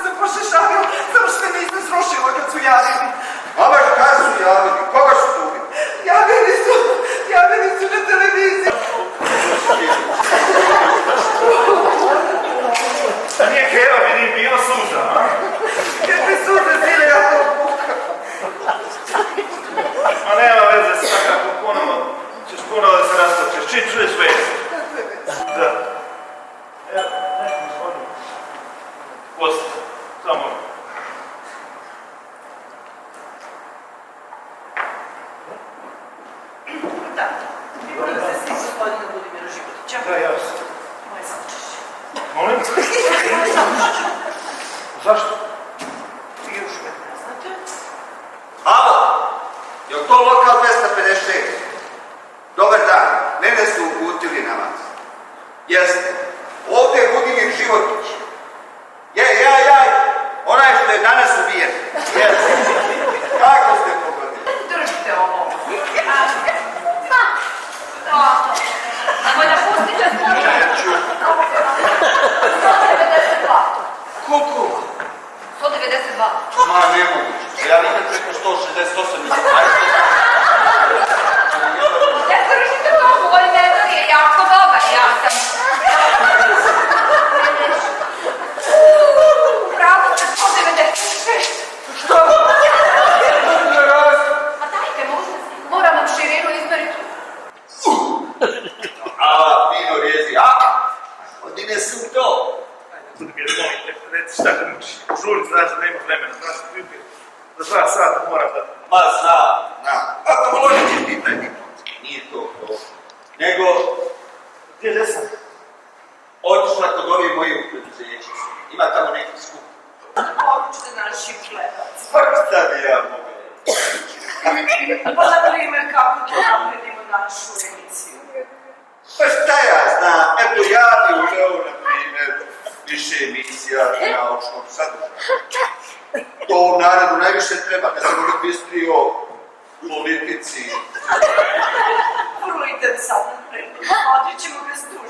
se pošešavio, samo što me nisam srušila kad su javili. Mama, kada su javili? Koga su tu ubili? Javili su na televiziji. Nije Keva, mi nije bio suza, a? Kakve suze zile, ja to puka. Ma nema veze, svakako ponovo ćeš ponovo da se rastačeš. Čim čuješ veze. Da. Evo, nekom zvonim. Posti, samo. Da, privolim se svi gospodina Budimira Životića. Da, ja sam. Moje saučešće. Molim? Zašto? Vi još uvijek ne znate. Alo, je li to lokal 256? Dobar dan, mene su uputili na vas. Jeste, ovdje je Budimir Životić. Onaj što je danas ubijen. Jeste. Kako ste pogodili? Držite ovo. Nemoj da pustite slučaj. Neću. 192. Koliko? 192. Ma, nemoguće. Ja nikad preko 168 nisam. Ne držite ovo, moj medal je jako dobar, ja sam. Pravo ste 196. Šta? Ma dajte, moram vam širinu izmeriti. Fino rijezi, Godine su to. Budimir, molim te, reci šta te muči. Žuri, znaš da nema vremena, znaš da ti za 2 sata moram da... Ma, znam. A to loži ti pitanje. Nije to. Nego, Gdje je sam? otišla kod ovih mojih u preduzeću. Ima tamo neki skup. Poručite našim gledalcima. Šta bi ja mogao? Pa na primjer kako da napredimo našu emisiju. Pa šta ja znam? Eto, ja bi uleo, na primjer, više emisija naučnog sadržaja. To u narodu najviše treba, da se bude bistri o politici. Vrlo interesantno predlog. Smatrit ćemo ga stručnim.